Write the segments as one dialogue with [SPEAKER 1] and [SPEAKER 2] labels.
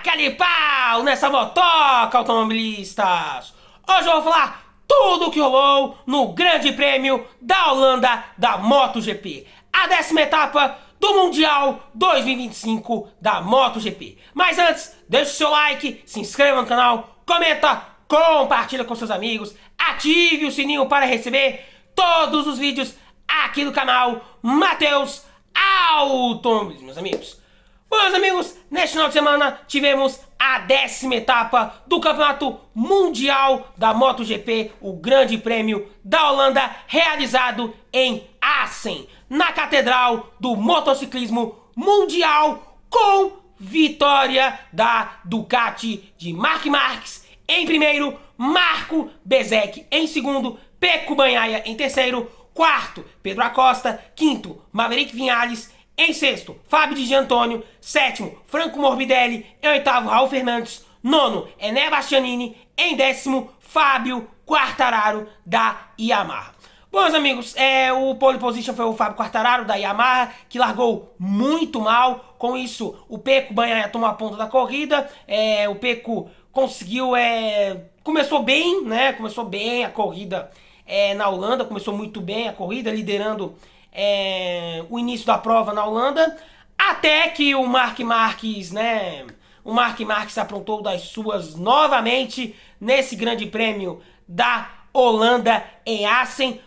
[SPEAKER 1] Taca-lhe pau nessa motoca, automobilistas! Hoje eu vou falar tudo o que rolou no Grande Prêmio da Holanda da MotoGP, a 10ª etapa do Mundial 2025 da MotoGP. Mas antes, deixe o seu like, se inscreva no canal, comenta, compartilha com seus amigos, ative o sininho para receber todos os vídeos aqui do canal Matheus Automobilismo, meus amigos. Bom, meus amigos, neste final de semana tivemos a 10ª etapa do Campeonato Mundial da MotoGP, o Grande Prêmio da Holanda, realizado em Assen, na Catedral do Motociclismo Mundial, com vitória da Ducati de Marc Marquez em primeiro, Marco Bezzecchi em segundo, Pecco Bagnaia em terceiro, quarto, Pedro Acosta, quinto, Maverick Viñales, em sexto, Fábio Di Giannantonio, sétimo, Franco Morbidelli, em oitavo, Raul Fernandes, nono, Enea Bastianini, em décimo, Fábio Quartararo, da Yamaha. Bom, meus amigos, o pole position foi o Fábio Quartararo, da Yamaha, que largou muito mal. Com isso, o Pecco Bagnaia tomou a ponta da corrida, o Pecco conseguiu, começou bem, né, começou bem a corrida na Holanda, começou muito bem a corrida, liderando o início da prova na Holanda, até que o Marc Marquez, né, o Marc Marquez aprontou das suas novamente nesse Grande Prêmio da Holanda em Assen,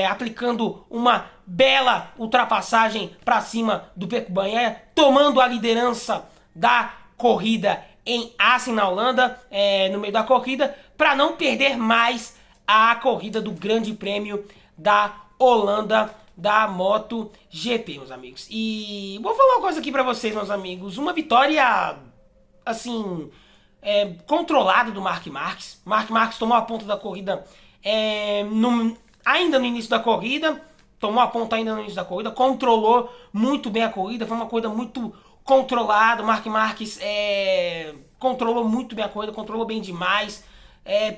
[SPEAKER 1] aplicando uma bela ultrapassagem para cima do Pecco Bagnaia, tomando a liderança da corrida em Assen, na Holanda, no meio da corrida, para não perder mais a corrida do Grande Prêmio da Holanda da MotoGP, meus amigos. E vou falar uma coisa aqui pra vocês, meus amigos. Uma vitória, assim, controlada do Marc Marquez. Marc Marquez tomou a ponta da corrida ainda no início da corrida. Tomou a ponta ainda no início da corrida. Controlou muito bem a corrida. Foi uma corrida muito controlada. O Marc Marquez controlou muito bem a corrida. Controlou bem demais.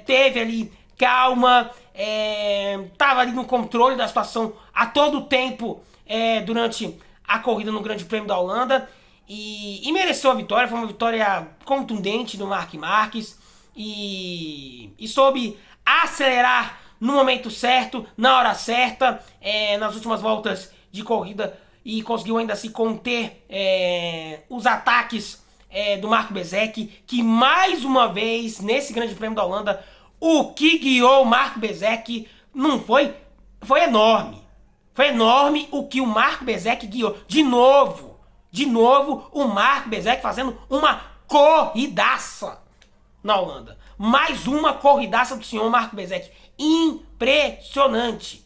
[SPEAKER 1] Teve ali calma, estava ali no controle da situação a todo tempo durante a corrida no Grande Prêmio da Holanda e mereceu a vitória. Foi uma vitória contundente do Marc Marquez e soube acelerar no momento certo, na hora certa, nas últimas voltas de corrida, e conseguiu ainda se conter os ataques do Marco Bezzecchi, que mais uma vez nesse Grande Prêmio da Holanda, o que guiou o Marco Bezzecchi não foi enorme. Foi enorme o que o Marco Bezzecchi guiou. De novo, o Marco Bezzecchi fazendo uma corridaça na Holanda. Mais uma corridaça do senhor Marco Bezzecchi. Impressionante.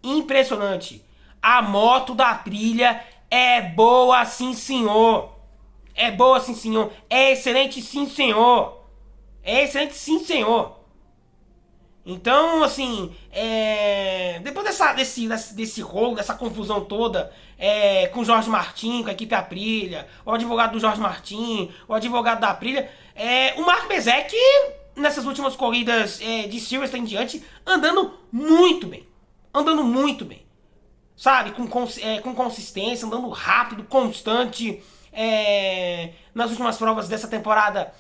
[SPEAKER 1] Impressionante. A moto da Aprilia é boa sim, senhor. É boa sim, senhor. É excelente sim, senhor. É excelente sim, senhor. Então, assim, depois desse rolo, dessa confusão toda, com o Jorge Martin, com a equipe Aprilia, o advogado do Jorge Martin, o advogado da Aprilia, o Marco Bezzecchi, nessas últimas corridas de Silverstone em diante, andando muito bem. Andando muito bem. Sabe? Com consistência, andando rápido, constante. Nas últimas provas dessa temporada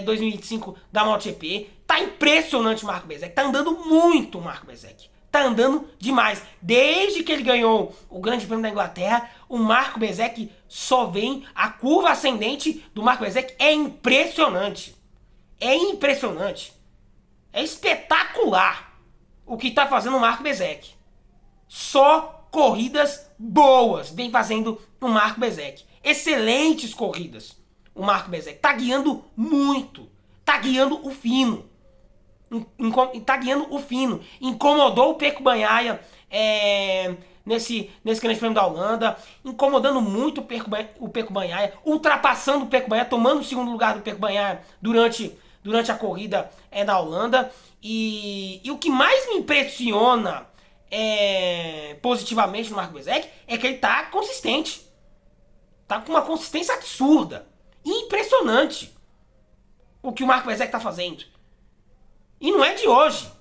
[SPEAKER 1] 2025 da MotoGP. Tá impressionante o Marco Bezzecchi. Tá andando muito o Marco Bezzecchi. Tá andando demais. Desde que ele ganhou o Grande Prêmio da Inglaterra, o Marco Bezzecchi só vem. A curva ascendente do Marco Bezzecchi é impressionante. É impressionante. É espetacular o que tá fazendo o Marco Bezzecchi. Só corridas boas vem fazendo o Marco Bezzecchi. Excelentes corridas. O Marco Bezzecchi tá guiando muito. Tá guiando o fino. Tá guiando o fino. Incomodou o Pecco Bagnaia nesse Grande Prêmio da Holanda. Incomodando muito o Pecco Bagnaia. Ultrapassando o Pecco Bagnaia. Tomando o segundo lugar do Pecco Bagnaia durante a corrida da Holanda. E o que mais me impressiona positivamente no Marco Bezzecchi é que ele tá consistente. Tá com uma consistência absurda. Impressionante o que o Marco Bezzecchi tá fazendo. E não é de hoje.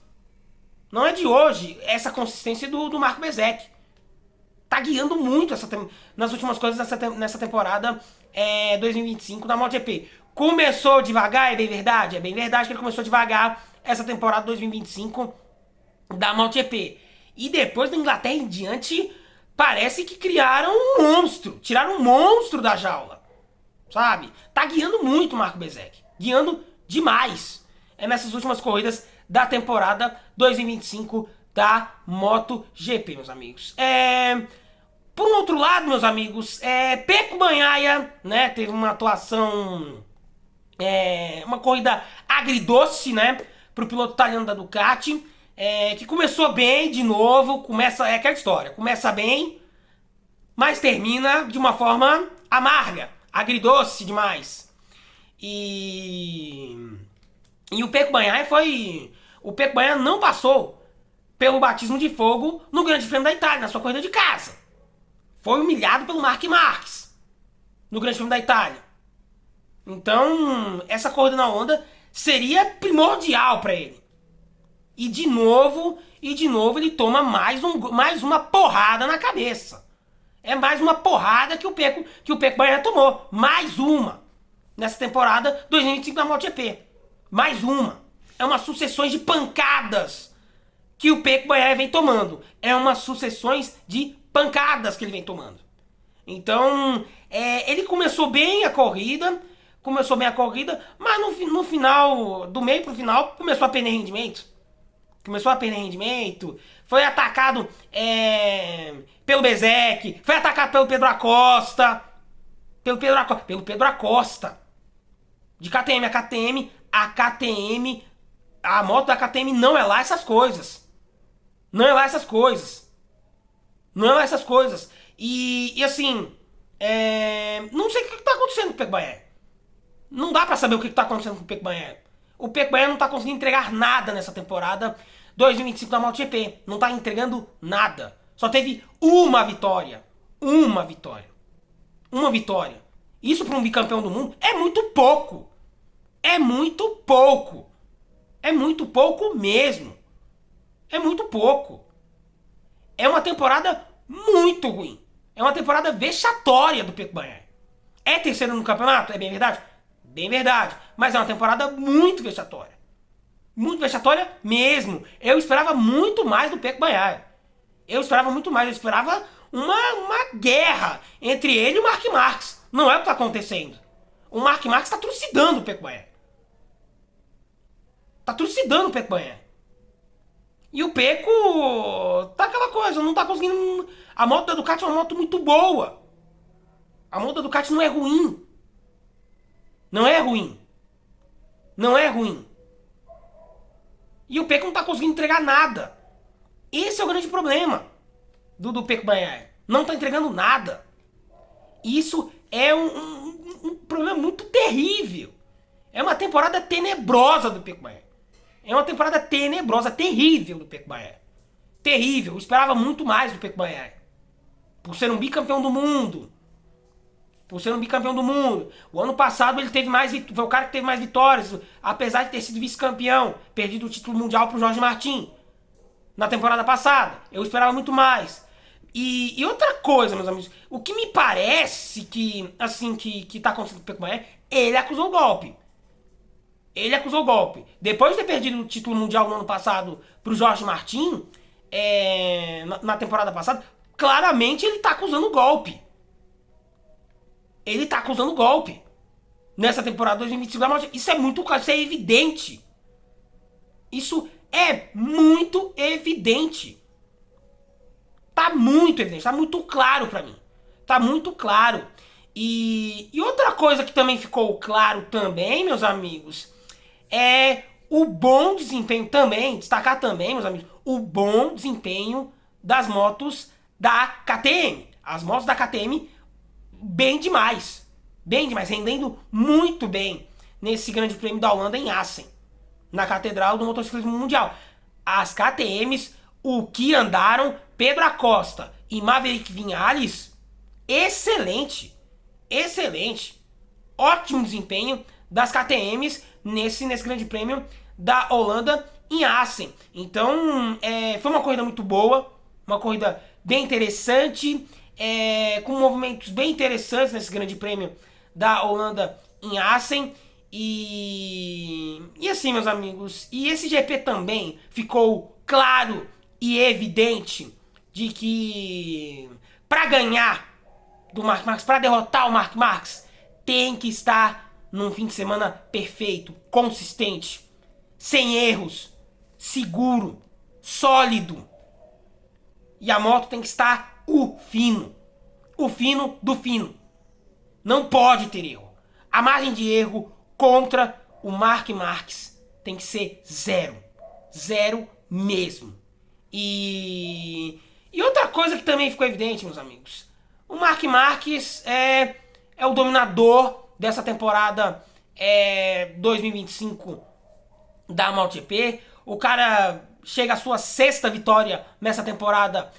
[SPEAKER 1] Não é de hoje essa consistência do Marco Bezzecchi. Tá guiando muito nas últimas coisas nessa temporada 2025 da MotoGP. Começou devagar, é bem verdade que ele começou devagar essa temporada 2025 da MotoGP. E depois da Inglaterra em diante, parece que criaram um monstro, tiraram um monstro da jaula, sabe? Tá guiando muito o Marco Bezzecchi, guiando demais nessas últimas corridas da temporada 2025 da MotoGP, meus amigos. Por um outro lado, meus amigos, Pecco Bagnaia, né, teve uma atuação, uma corrida agridoce, né, pro piloto italiano da Ducati, que começou bem de novo, é aquela história, começa bem, mas termina de uma forma amarga, agridoce demais. E o Pecco Bagnaia o Pecco Bagnaia não passou pelo batismo de fogo no Grande Prêmio da Itália, na sua corrida de casa. Foi humilhado pelo Marc Marques no Grande Prêmio da Itália. Então, essa corrida na Honda seria primordial para ele. E de novo ele toma mais uma porrada na cabeça. É mais uma porrada que o Pecco Bagnaia tomou. Mais uma. Nessa temporada 2025 da MotoGP. Mais uma. É uma sucessão de pancadas que o Pecco Bagnaia vem tomando. É uma sucessão de pancadas que ele vem tomando. Então, ele começou bem a corrida, mas no final, do meio pro final, começou a perder rendimento. Foi atacado pelo Bezzecchi, foi atacado pelo Pedro Acosta. Pelo Pedro Acosta. De KTM, a moto da KTM não é lá essas coisas. E assim, não sei o que tá acontecendo com o Pecco Bagnaia. Não dá pra saber o que tá acontecendo com o Pecco Bagnaia. O Pecco Bagnaia não tá conseguindo entregar nada nessa temporada 2025 da MotoGP. Não tá entregando nada. Só teve uma vitória. Uma vitória. Isso pra um bicampeão do mundo é muito pouco. É muito pouco mesmo. É muito pouco. É uma temporada muito ruim. É uma temporada vexatória do Pecco Bagnaia. É terceiro no campeonato? É bem verdade? Bem verdade. Mas é uma temporada muito vexatória. Muito vexatória mesmo. Eu esperava muito mais do Pecco Bagnaia. Eu esperava uma guerra entre ele e o Marc Marques. Não é o que tá acontecendo. O Marc Marques tá trucidando o Pecco Bagnaia. E o Pecco tá aquela coisa, não tá conseguindo. A moto da Ducati é uma moto muito boa. A moto da Ducati não é ruim. E o Pecco não tá conseguindo entregar nada. Esse é o grande problema do Pecco Bagnaia. Não tá entregando nada. Isso é um problema muito terrível. É uma temporada tenebrosa do Pecco Bagnaia. É uma temporada tenebrosa, terrível do Pecco Bagnaia. Terrível. Eu esperava muito mais do Pecco Bagnaia. Por ser um bicampeão do mundo. O ano passado ele foi o cara que teve mais vitórias, apesar de ter sido vice-campeão, perdido o título mundial pro Jorge Martin na temporada passada. Eu esperava muito mais. E outra coisa, meus amigos, o que me parece que tá acontecendo com o Pecco Bagnaia, ele acusou o golpe. Depois de ter perdido o título mundial no ano passado pro Jorge Martin, na temporada passada, claramente ele tá acusando o golpe. Nessa temporada 2025 da MotoGP. Isso é muito claro, isso é evidente. Isso é muito evidente. Tá muito claro pra mim. E outra coisa que também ficou claro também, meus amigos, é o bom desempenho também, destacar também, meus amigos, o bom desempenho das motos da KTM. As motos da KTM bem demais, rendendo muito bem nesse grande prêmio da Holanda em Assen, na Catedral do Motociclismo Mundial. As KTMs, o que andaram, Pedro Acosta e Maverick Viñales, excelente, ótimo desempenho das KTMs nesse grande prêmio da Holanda em Assen. Então, foi uma corrida muito boa, uma corrida bem interessante, com movimentos bem interessantes nesse grande prêmio da Holanda em Assen. E assim, meus amigos, e esse GP também ficou claro e evidente de que para ganhar do Marc Marquez, para derrotar o Marc Marquez, tem que estar num fim de semana perfeito, consistente, sem erros, seguro, sólido. E a moto tem que estar o fino do fino. Não pode ter erro. A margem de erro contra o Marc Marquez tem que ser zero. Zero mesmo. E outra coisa que também ficou evidente, meus amigos. O Marc Marquez é o dominador dessa temporada 2025 da MotoGP. O cara chega à sua 6ª vitória nessa temporada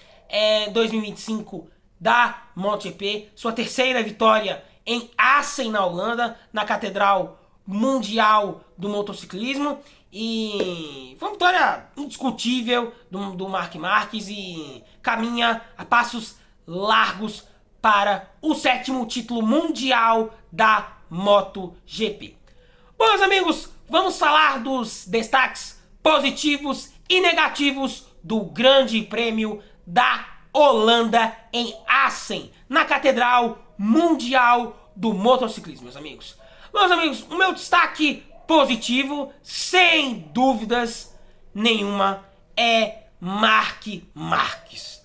[SPEAKER 1] 2025 da MotoGP. Sua 3ª vitória em Assen, na Holanda, na Catedral Mundial do Motociclismo. E foi uma vitória indiscutível do Marc Marquez e caminha a passos largos para o 7º título mundial da MotoGP. Bom, meus amigos, vamos falar dos destaques positivos e negativos do Grande Prêmio da Holanda em Assen, na Catedral Mundial do Motociclismo, meus amigos. Meus amigos, o meu destaque positivo, sem dúvidas nenhuma, é Marc Marquez.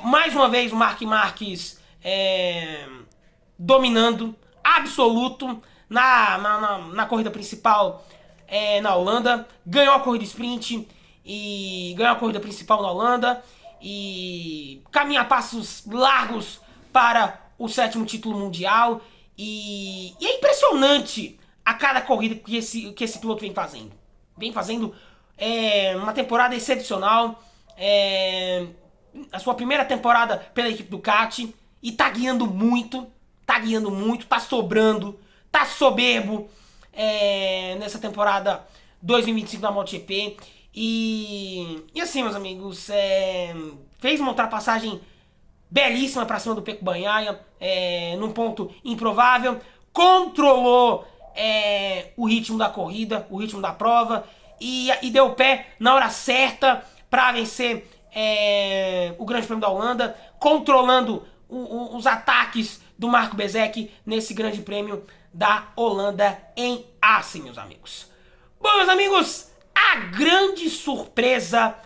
[SPEAKER 1] Mais uma vez o Marc Marquez dominando, absoluto, na corrida principal na Holanda. Ganhou a corrida sprint e ganhou a corrida principal na Holanda. E caminha a passos largos para o 7º título mundial. E é impressionante a cada corrida que esse piloto vem fazendo. Vem fazendo uma temporada excepcional. A sua primeira temporada pela equipe Ducati. E tá guiando muito. Tá sobrando. Tá soberbo nessa temporada 2025 da MotoGP. E assim, meus amigos, fez uma ultrapassagem belíssima para cima do Pecco Bagnaia, num ponto improvável, controlou o ritmo da corrida, o ritmo da prova, e deu pé na hora certa para vencer o Grande Prêmio da Holanda, controlando os ataques do Marco Bezzecchi nesse Grande Prêmio da Holanda em Assen, meus amigos. Bom, meus amigos, a grande surpresa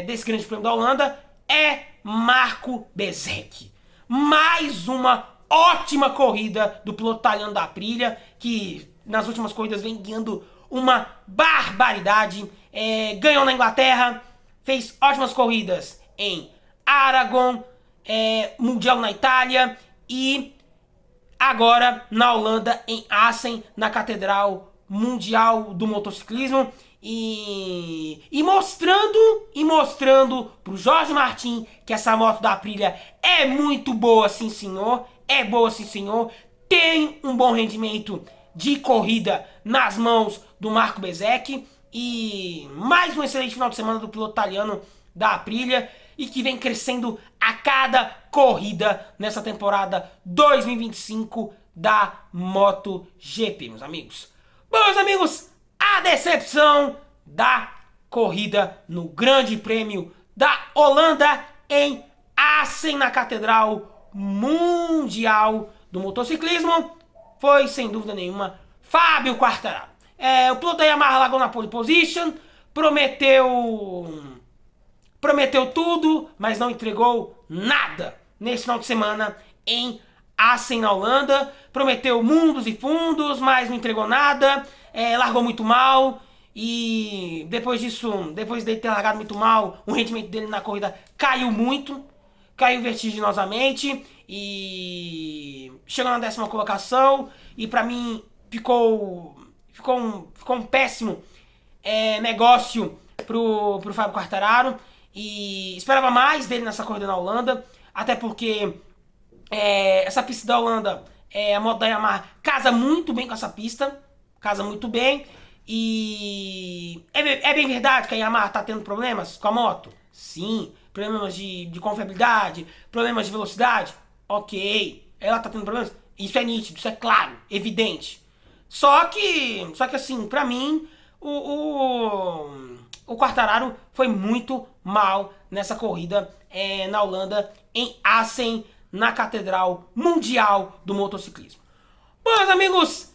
[SPEAKER 1] desse Grande Prêmio da Holanda é Marco Bezzecchi. Mais uma ótima corrida do piloto italiano da Aprilia, que nas últimas corridas vem guiando uma barbaridade. Ganhou na Inglaterra, fez ótimas corridas em Aragon, Mundial na Itália e agora na Holanda, em Assen, na Catedral Mundial do Motociclismo. E mostrando pro Jorge Martin que essa moto da Aprilia é muito boa, sim senhor. É boa, sim senhor. Tem um bom rendimento de corrida nas mãos do Marco Bezzecchi. E mais um excelente final de semana do piloto italiano da Aprilia, e que vem crescendo a cada corrida nessa temporada 2025 da MotoGP, meus amigos. Bom, meus amigos, a decepção da corrida no Grande Prêmio da Holanda em Assen, na Catedral Mundial do Motociclismo, foi, sem dúvida nenhuma, Fábio Quartararo. O piloto da Yamaha largou na pole position, prometeu tudo, mas não entregou nada nesse final de semana em Assen, na Holanda. Prometeu mundos e fundos, mas não entregou nada. Largou muito mal. E depois disso, depois de ter largado muito mal, o rendimento dele na corrida caiu muito. Caiu vertiginosamente. E chegou na 10ª colocação. E pra mim ficou um péssimo negócio pro Fábio Quartararo. E esperava mais dele nessa corrida na Holanda, até porque essa pista da Holanda, a moto da Yamaha casa muito bem com essa pista, casa muito bem. E é bem verdade que a Yamaha tá tendo problemas com a moto? Sim. Problemas de confiabilidade, problemas de velocidade? Ok. Ela tá tendo problemas? Isso é nítido, isso é claro, evidente. Só que assim, pra mim, o Quartararo foi muito mal nessa corrida na Holanda, em Assen, na Catedral Mundial do Motociclismo. Bom, meus amigos,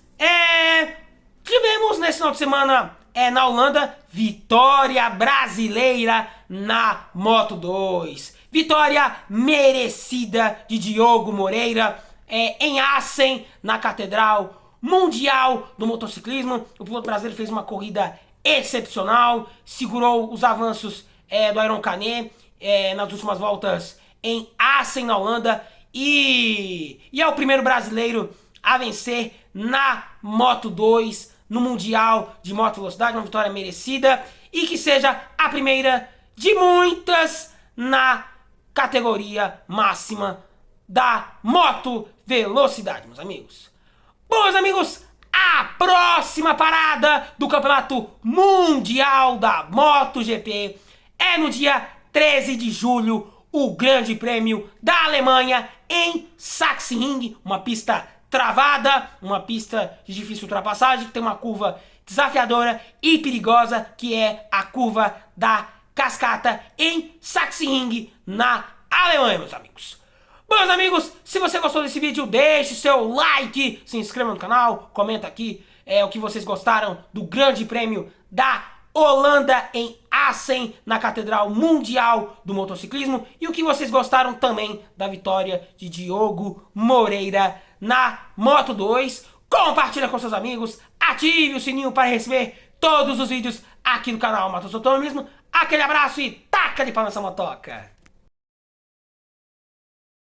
[SPEAKER 1] tivemos nesse final de semana na Holanda vitória brasileira na Moto2. Vitória merecida de Diogo Moreira em Assen, na Catedral Mundial do Motociclismo. O piloto brasileiro fez uma corrida excepcional, segurou os avanços do Aron Canet nas últimas voltas em Assen, na Holanda, e é o primeiro brasileiro a vencer na Moto2 no Mundial de Moto Velocidade, uma vitória merecida, e que seja a primeira de muitas na categoria máxima da Moto Velocidade, meus amigos. Bom, meus amigos, a próxima parada do Campeonato Mundial da MotoGP é no dia 13 de julho, o Grande Prêmio da Alemanha em Sachsenring, uma pista travada, uma pista de difícil ultrapassagem, que tem uma curva desafiadora e perigosa, que é a curva da Cascata em Sachsenring, na Alemanha, meus amigos. Bom, meus amigos, se você gostou desse vídeo, deixe seu like, se inscreva no canal, comenta aqui o que vocês gostaram do Grande Prêmio da Holanda em Assen, na Catedral Mundial do Motociclismo, e o que vocês gostaram também da vitória de Diogo Moreira na Moto2. Compartilha com seus amigos, ative o sininho para receber todos os vídeos aqui no canal Matos Automobilismo. Aquele abraço e taca de pau nessa motoca!